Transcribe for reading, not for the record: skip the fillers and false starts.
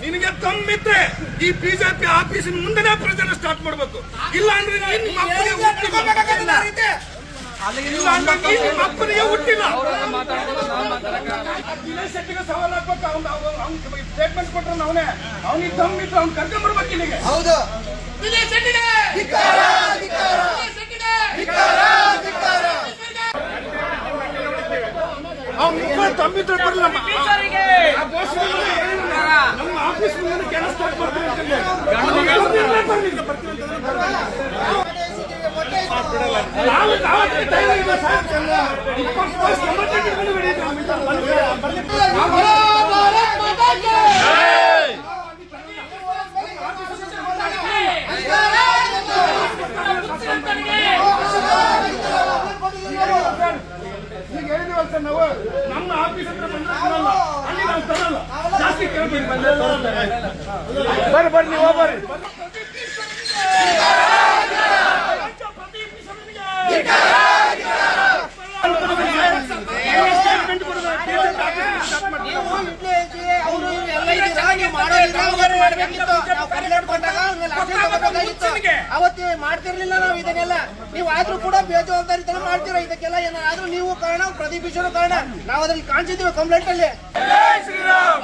ನಿನಗೆ ತಮ್ಮಿದ್ರೆ ಈ ಬಿಜೆಪಿ ಆಫೀಸಿನ ಮುಂದೆನೇ ಪ್ರಚಾರ ಸ್ಟಾರ್ಟ್ ಮಾಡ್ಬೇಕು. ಇಲ್ಲ ಅಂದ್ರೆ ಅಪ್ಪನಿಗೆ ಹುಟ್ಟಿಲ್ಲ. ದಿನೇಶ್ ಶೆಟ್ಟಿಗೆ ಸವಾಲ್ ಹಾಕ್ಬೇಕು. ಅವ್ನು ಸ್ಟೇಟ್ಮೆಂಟ್ ಕೊಟ್ರೆ ಅವನೇ ಅವನಿಗೆ ತಮ್ಮಿದ್ರೆ ಅವ್ನು ಕರ್ಕೊಂಡ್ ಬರ್ಬೇಕು ಇಲ್ಲಿಗೆ. ಹೌದು, ದಿನೇಶ್ ಶೆಟ್ಟಿಗೆ ತಮ್ಮಿದ್ರೆ ಬರಲ್ಲ. ನಮ್ಮ ಆಫೀಸ್ ಮುಂದೆ ಕೆಲಸ ಸ್ಟಾರ್ಟ್ ಮಾಡ್ತೀನಿ ಈಗ ಹೇಳಿದೀವಲ್ಲ ಸರ್, ನಾವು ನಮ್ಮ ಆಫೀಸ್ ಹತ್ರ ಬಂದಿರಲ್ಲ, ಅಲ್ಲಿ ನಾವು ತರಲ್ಲ. ಜಾಸ್ತಿ ಕೇಳ್ಬೇಕು. ಬರ್ರಿ ನೀವು ಬರ್ರಿ. ಅವತ್ತು ಮಾಡ್ತಿರ್ಲಿಲ್ಲ ನಾವು ಇದನ್ನೆಲ್ಲ. ನೀವು ಆದ್ರೂ ಕೂಡ ಬೇಜವಾಬ್ದಾರಿತನ ಮಾಡ್ತೀರಾ. ಇದಕ್ಕೆಲ್ಲ ಏನಾದ್ರೂ ನೀವು ಕಾರಣ, ಪ್ರದೀಪ್ ಈಶ್ವರ ಕಾರಣ. ನಾವು ಅದ್ರಲ್ಲಿ ಕಾಣಿಸಿದ್ದೀವಿ ಕಂಪ್ಲೇಂಟ್ ಅಲ್ಲಿ. ಶ್ರೀರಾಮ್